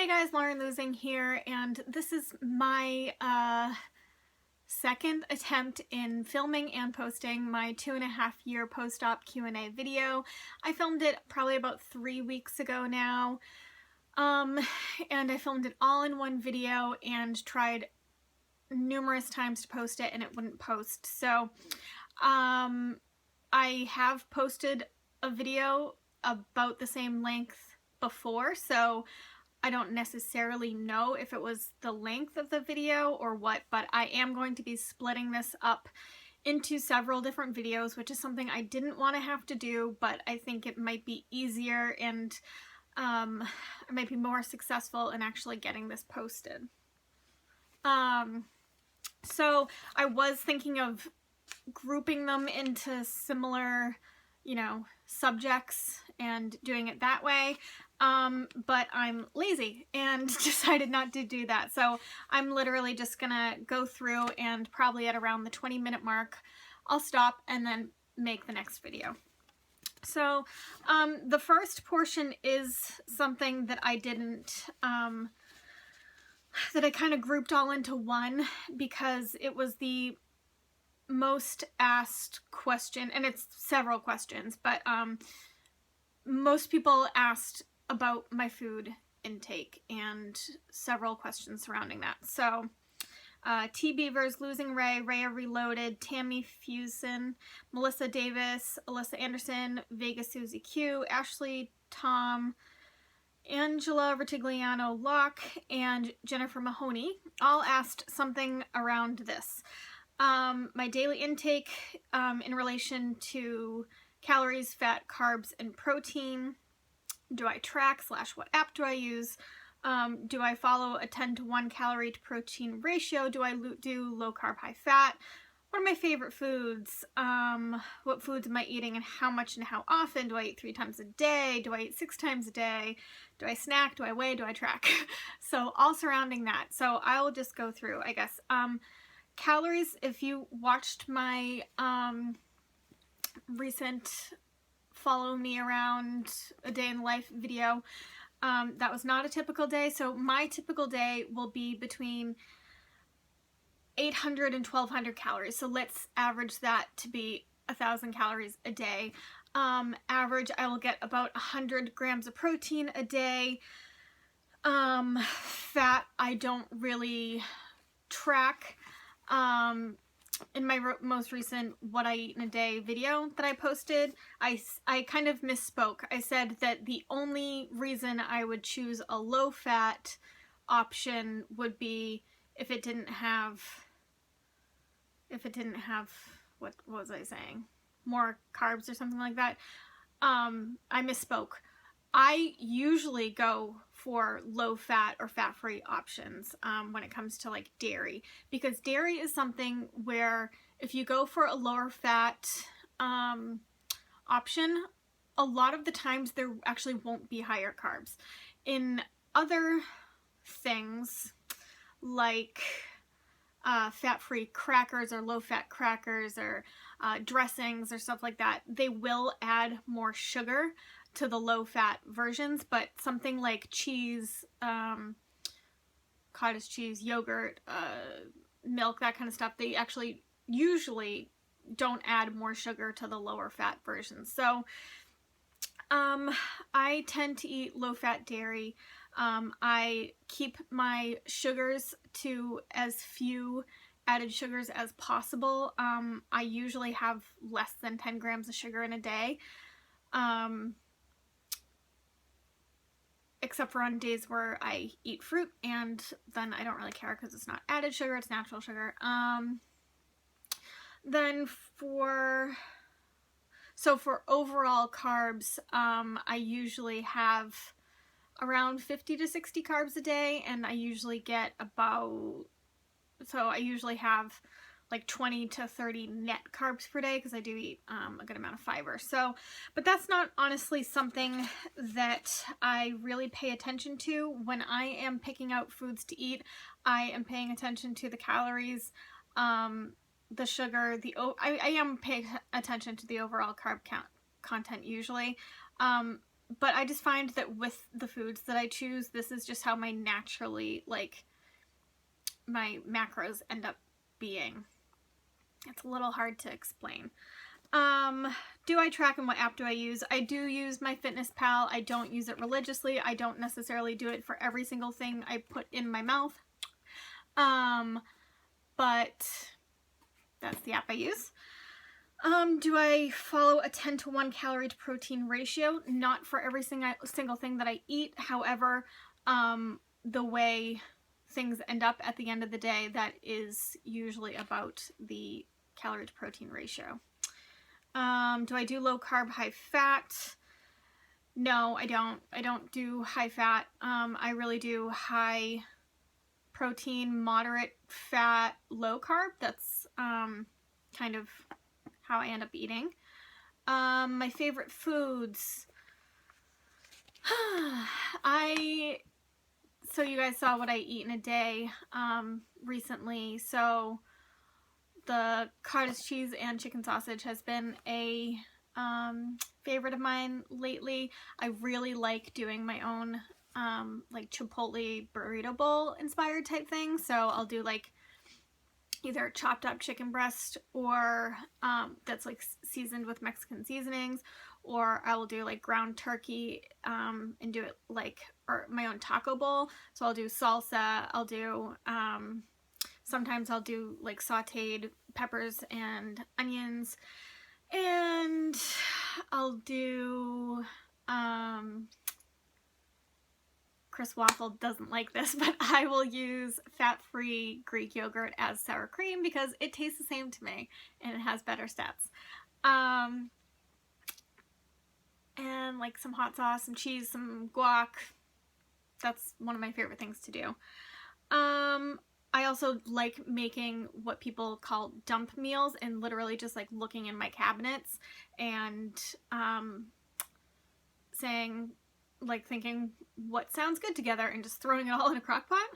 Hey guys, Lauren Losing here, and this is my second attempt in filming and posting my 2.5-year post-op Q&A video. I filmed it probably about 3 weeks ago now, and I filmed it all in one video and tried numerous times to post it and it wouldn't post. So I have posted a video about the same length before, so I don't necessarily know if it was the length of the video or what, but I am going to be splitting this up into several different videos, which is something I didn't want to have to do, but I think it might be easier and I might be more successful in actually getting this posted. So I was thinking of grouping them into similar, subjects and doing it that way. But I'm lazy and decided not to do that. So I'm literally just gonna go through and probably at around the 20-minute mark, I'll stop and then make the next video. So the first portion is something that I didn't, that I kind of grouped all into one because it was the most asked question, and it's several questions, but most people asked about my food intake and several questions surrounding that. So T Beavers, Losing Ray, Rhea Reloaded, Tammy Fusen, Melissa Davis, Alyssa Anderson, Vegas Susie Q, Ashley Tom, Angela Retigliano Locke, and Jennifer Mahoney all asked something around this. My daily intake in relation to calories, fat, carbs, and protein. Do I track / what app do I use? Do I follow a 10-to-1 calorie to protein ratio? Do I do low carb, high fat? What are my favorite foods? What foods am I eating and how much and how often? Do I eat 3 times a day? Do I eat 6 times a day? Do I snack? Do I weigh? Do I track? So all surrounding that. So I will just go through, I guess. Calories, if you watched my recent follow me around a day in life video, that was not a typical day. So my typical day will be between 800 and 1200 calories. So let's average that to be 1,000 calories a day. Average, I will get about 100 grams of protein a day. Fat, I don't really track. In my most recent What I Eat in a Day video that I posted, I kind of misspoke. I said that the only reason I would choose a low-fat option would be if it didn't have, what was I saying? More carbs or something like that. I misspoke. I usually go for low-fat or fat-free options when it comes to like dairy, because dairy is something where if you go for a lower fat option, a lot of the times there actually won't be higher carbs. In other things like fat-free crackers or low-fat crackers or dressings or stuff like that, they will add more sugar to the low-fat versions, but something like cheese, cottage cheese, yogurt, milk, that kind of stuff, they actually usually don't add more sugar to the lower fat versions. So I tend to eat low-fat dairy. I keep my sugars to as few added sugars as possible. I usually have less than 10 grams of sugar in a day. Except for on days where I eat fruit, and then I don't really care because it's not added sugar, it's natural sugar. Then for overall carbs, I usually have around 50 to 60 carbs a day, and I usually get I usually have like 20 to 30 net carbs per day because I do eat a good amount of fiber. So, but that's not honestly something that I really pay attention to when I am picking out foods to eat. I am paying attention to the calories, the sugar, I am paying attention to the overall carb content usually. but I just find that with the foods that I choose, this is just how my naturally, like, my macros end up being. It's a little hard to explain. Do I track and what app do I use? I do use MyFitnessPal. I don't use it religiously. I don't necessarily do it for every single thing I put in my mouth. But that's the app I use. Do I follow a 10-to-1 calorie to protein ratio? Not for every single thing that I eat. However, the way things end up at the end of the day, that is usually about the calorie to protein ratio. Do I do low carb, high fat? No, I don't. I don't do high fat. I really do high protein, moderate fat, low carb. That's kind of how I end up eating. My favorite foods. So you guys saw what I eat in a day recently. So the cottage cheese and chicken sausage has been a favorite of mine lately. I really like doing my own like Chipotle burrito bowl inspired type thing. So I'll do like either chopped up chicken breast or that's like seasoned with Mexican seasonings, or I will do like ground turkey and do it like or my own taco bowl. So I'll do salsa, I'll do sometimes I'll do like sauteed peppers and onions, and I'll do Chris Waffle doesn't like this, but I will use fat-free Greek yogurt as sour cream because it tastes the same to me and it has better stats. And like some hot sauce, some cheese, some guac. That's one of my favorite things to do. I also like making what people call dump meals and literally just like looking in my cabinets and saying, like thinking what sounds good together and just throwing it all in a crock pot.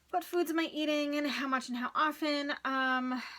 What foods am I eating and how much and how often?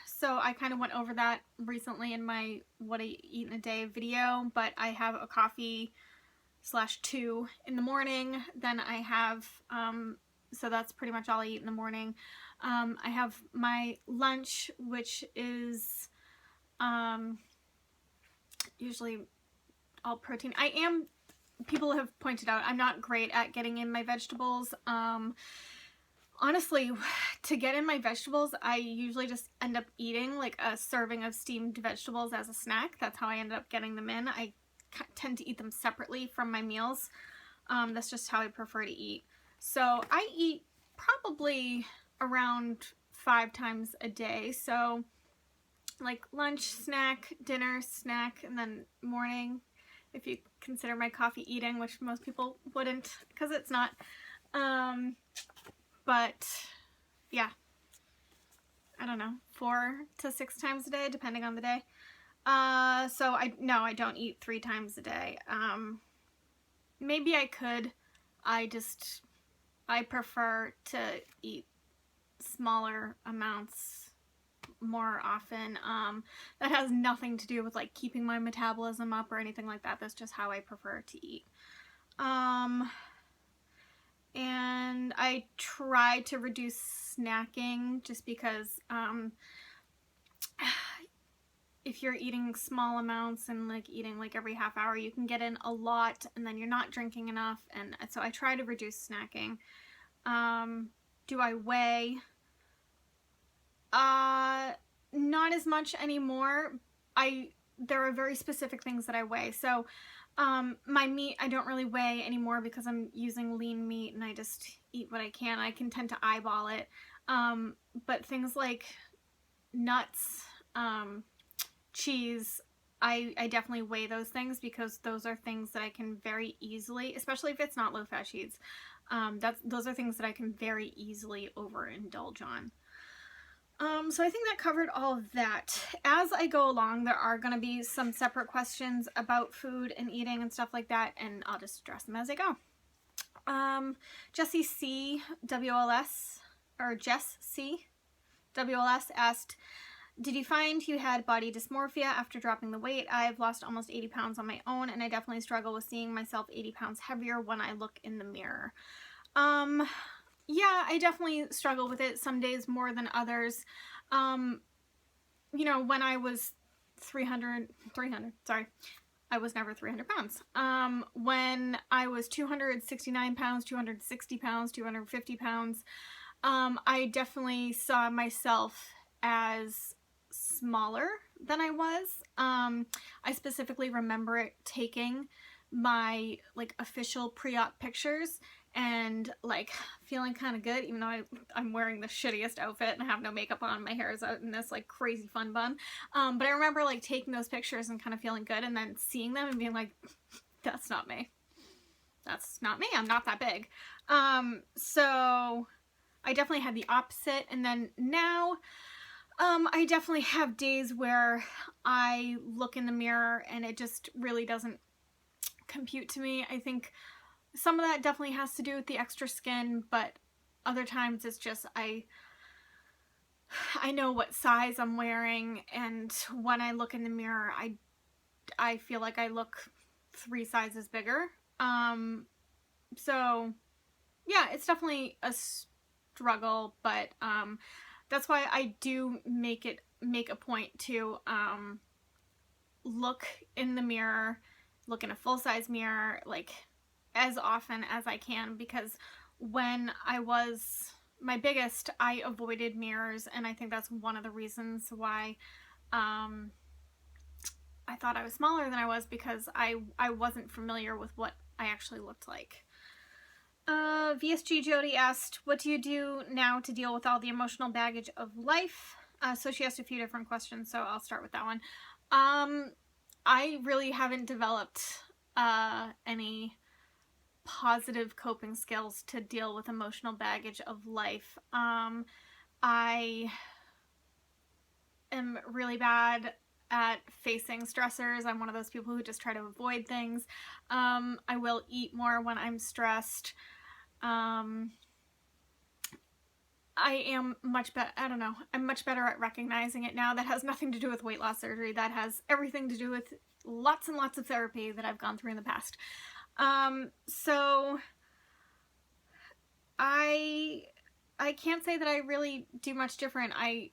So I kind of went over that recently in my what I eat in a day video, but I have a coffee/2 in the morning. Then I have, so that's pretty much all I eat in the morning. I have my lunch, which is usually all protein. People have pointed out I'm not great at getting in my vegetables. Honestly, to get in my vegetables, I usually just end up eating like a serving of steamed vegetables as a snack. That's how I end up getting them in. I tend to eat them separately from my meals. That's just how I prefer to eat. So I eat probably around 5 times a day. So like lunch, snack, dinner, snack, and then morning, if you consider my coffee eating, which most people wouldn't because it's not. But yeah, I don't know, 4 to 6 times a day, depending on the day. So I don't eat 3 times a day. Maybe I could. I prefer to eat smaller amounts more often. That has nothing to do with like keeping my metabolism up or anything like that. That's just how I prefer to eat. And I try to reduce snacking just because if you're eating small amounts and like eating like every half hour, you can get in a lot and then you're not drinking enough. And so I try to reduce snacking. Do I weigh? Not as much anymore. There are very specific things that I weigh. So my meat, I don't really weigh anymore because I'm using lean meat and I just eat what I can. I can tend to eyeball it. But things like nuts, cheese, I definitely weigh those things because those are things that I can very easily, especially if it's not low-fat cheese, those are things that I can very easily overindulge on. So I think that covered all of that. As I go along, there are going to be some separate questions about food and eating and stuff like that, and I'll just address them as I go. Jessie C. WLS, or Jess C. WLS asked, Did you find you had body dysmorphia after dropping the weight? I've lost almost 80 pounds on my own, and I definitely struggle with seeing myself 80 pounds heavier when I look in the mirror. Yeah, I definitely struggle with it, some days more than others. You know, when I was 300, sorry, I was never 300 pounds. When I was 269 pounds, 260 pounds, 250 pounds, I definitely saw myself as smaller than I was. I specifically remember taking my like official pre-op pictures and like feeling kind of good, even though I'm wearing the shittiest outfit and I have no makeup on. My hair is out in this like crazy fun bun. But I remember like taking those pictures and kind of feeling good, and then seeing them and being like, that's not me. That's not me. I'm not that big. So I definitely had the opposite. And then now, I definitely have days where I look in the mirror and it just really doesn't compute to me. I think some of that definitely has to do with the extra skin, but other times it's just I know what size I'm wearing, and when I look in the mirror, I feel like I look 3 sizes bigger. So yeah, it's definitely a struggle, but that's why I do make a point to look in the mirror, look in a full-size mirror, like as often as I can, because when I was my biggest, I avoided mirrors, and I think that's one of the reasons why I thought I was smaller than I was, because I wasn't familiar with what I actually looked like. VSG Jody asked, what do you do now to deal with all the emotional baggage of life? So she asked a few different questions, so I'll start with that one. I really haven't developed any positive coping skills to deal with emotional baggage of life. I am really bad at facing stressors. I'm one of those people who just try to avoid things. I will eat more when I'm stressed. I am much better, I don't know, I'm much better at recognizing it now. That has nothing to do with weight loss surgery. That has everything to do with lots and lots of therapy that I've gone through in the past. So I can't say that I really do much different. I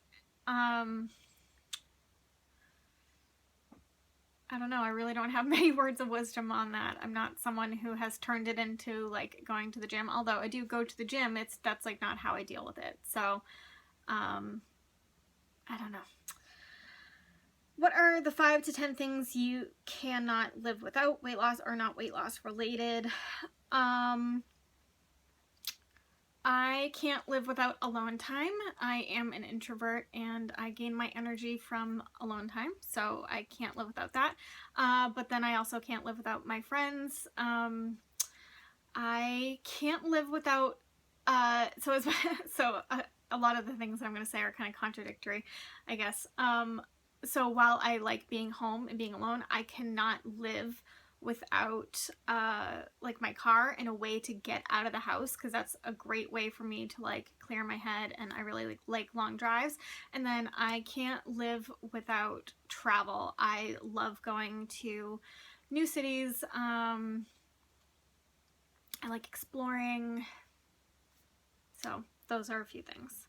don't know, I really don't have many words of wisdom on that. I'm not someone who has turned it into like going to the gym, although I do go to the gym. That's like not how I deal with it. So, I don't know. What are the 5 to 10 things you cannot live without, weight loss or not weight loss related? I can't live without alone time. I am an introvert and I gain my energy from alone time, so I can't live without that. But then I also can't live without my friends. I can't live without, so a lot of the things that I'm going to say are kind of contradictory, I guess. So while I like being home and being alone, I cannot live without like my car and a way to get out of the house, because that's a great way for me to like clear my head, and I really like long drives. And then I can't live without travel. I love going to new cities. I like exploring. So those are a few things.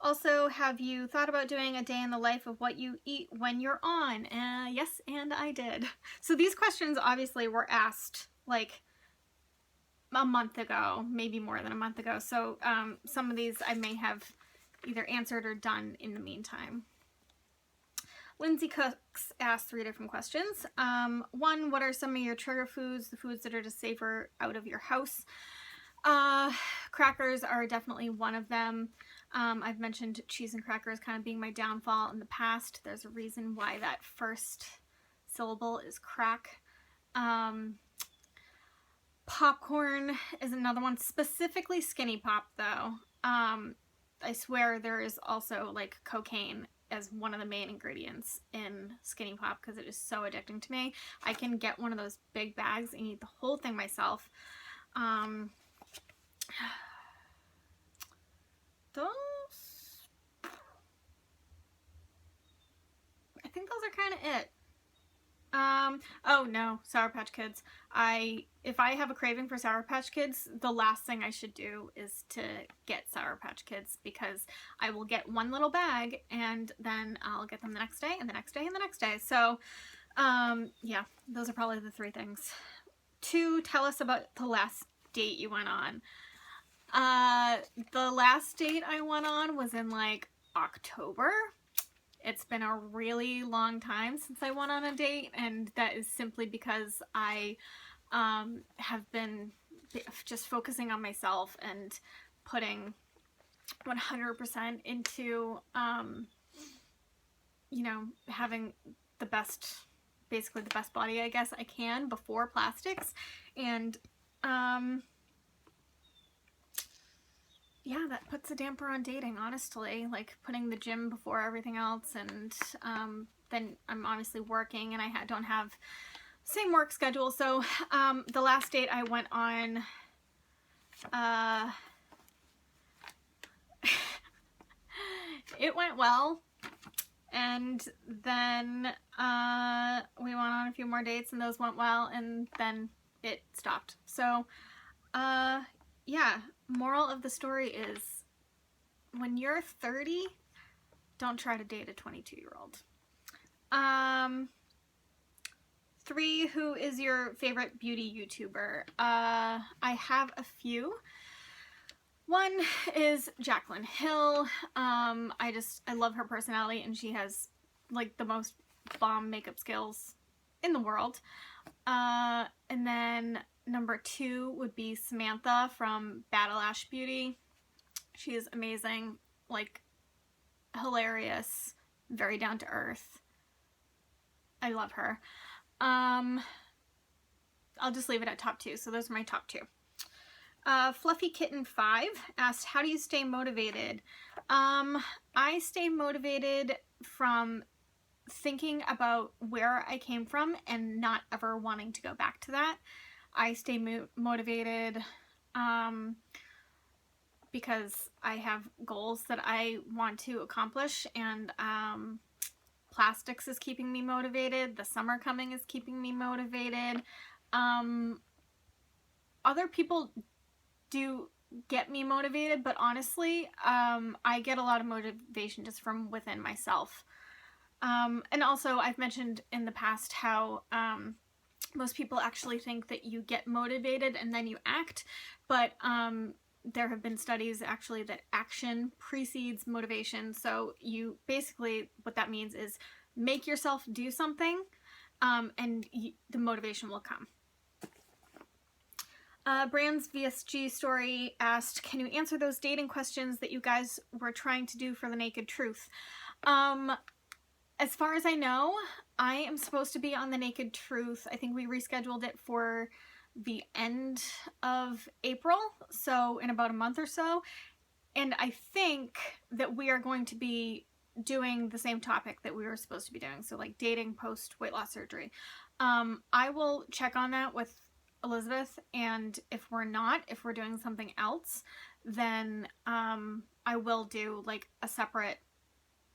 Also, have you thought about doing a day in the life of what you eat when you're on? Yes, and I did. So these questions obviously were asked like a month ago, maybe more than a month ago. So some of these I may have either answered or done in the meantime. Lindsay Cooks asked 3 different questions. 1, what are some of your trigger foods, the foods that are just safer out of your house? Crackers are definitely one of them. I've mentioned cheese and crackers kind of being my downfall in the past. There's a reason why that first syllable is crack. Popcorn is another one, specifically Skinny Pop though. I swear there is also like cocaine as one of the main ingredients in Skinny Pop because it is so addicting to me. I can get one of those big bags and eat the whole thing myself. Those think those are kind of it. Oh no, Sour Patch Kids. If I have a craving for Sour Patch Kids, the last thing I should do is to get Sour Patch Kids, because I will get one little bag and then I'll get them the next day and the next day and the next day. So, yeah, those are probably the three things. 2, tell us about the last date you went on. The last date I went on was in like October. It's been a really long time since I went on a date, and that is simply because I have been just focusing on myself and putting 100% into, you know, having the best, basically the best body I guess I can before plastics. And yeah, that puts a damper on dating, honestly, like putting the gym before everything else. And then I'm obviously working, and I don't have same work schedule. So the last date I went on, it went well, and then we went on a few more dates, and those went well, and then it stopped. So yeah, moral of the story is, when you're 30, don't try to date a 22-year-old. 3, who is your favorite beauty YouTuber? I have a few. One is Jaclyn Hill. I love her personality, and she has like the most bomb makeup skills in the world. And then number 2 would be Samantha from Battle Ash Beauty. She is amazing, like hilarious, very down to earth. I love her. I'll just leave it at top 2. So those are my top 2. Fluffy Kitten 5 asked, how do you stay motivated? I stay motivated from thinking about where I came from and not ever wanting to go back to that. I stay motivated because I have goals that I want to accomplish, and plastics is keeping me motivated. The summer coming is keeping me motivated. Other people do get me motivated, but honestly, I get a lot of motivation just from within myself. And also, I've mentioned in the past how most people actually think that you get motivated and then you act, but there have been studies actually that action precedes motivation. So you basically, what that means is make yourself do something, and the motivation will come. Brand's VSG story asked, can you answer those dating questions that you guys were trying to do for the Naked Truth? As far as I know, I am supposed to be on the Naked Truth. I think we rescheduled it for the end of April, so in about a month or so. And I think that we are going to be doing the same topic that we were supposed to be doing, so like dating post weight loss surgery. I will check on that with Elizabeth, and if we're doing something else, then I will do like a separate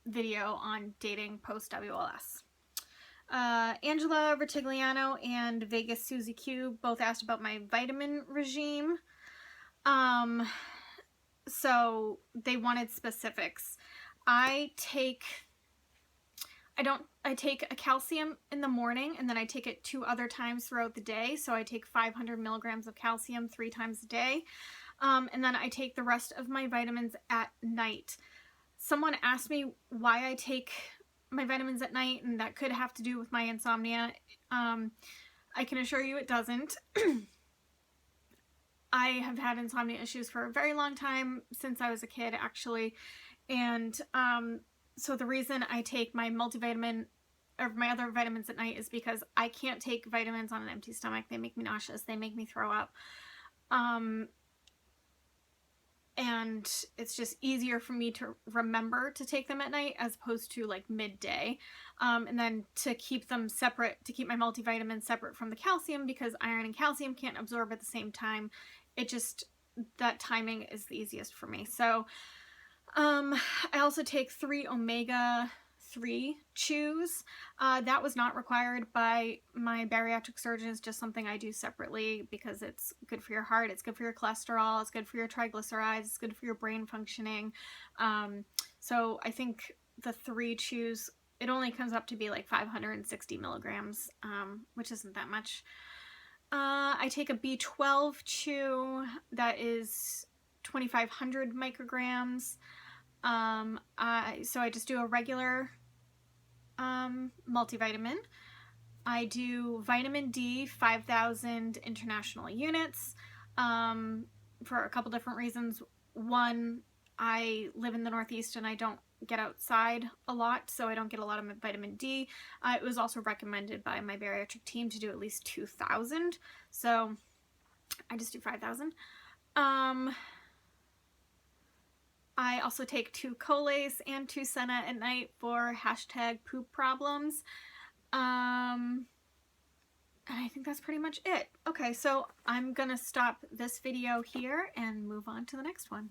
video on dating post WLS. Angela Vertigliano and Vegas Susie Q both asked about my vitamin regime. So they wanted specifics. I take a calcium in the morning, and then I take it 2 other times throughout the day. So I take 500 milligrams of calcium 3 times a day. And then I take the rest of my vitamins at night. Someone asked me why I take my vitamins at night, and that could have to do with my insomnia. I can assure you it doesn't. I have had insomnia issues for a very long time, since I was a kid actually, and so the reason I take my multivitamin or my other vitamins at night is because I can't take vitamins on an empty stomach. They make me nauseous, they make me throw up. And it's just easier for me to remember to take them at night as opposed to like midday. And then to keep them separate, to keep my multivitamins separate from the calcium, because iron and calcium can't absorb at the same time. It just, that timing is the easiest for me. So I also take 3 omega-3 3 chews. That was not required by my bariatric surgeon. It's just something I do separately because it's good for your heart, it's good for your cholesterol, it's good for your triglycerides, it's good for your brain functioning. So I think the 3 chews, it only comes up to be like 560 milligrams, which isn't that much. I take a B12 chew that is 2,500 micrograms. So I just do a regular multivitamin. I do vitamin D, 5,000 international units, for a couple different reasons. One, I live in the Northeast and I don't get outside a lot, so I don't get a lot of vitamin D. It was also recommended by my bariatric team to do at least 2,000, so I just do 5,000. I also take 2 Colace and 2 Senna at night for #poop problems. And I think that's pretty much it. Okay, so I'm gonna stop this video here and move on to the next one.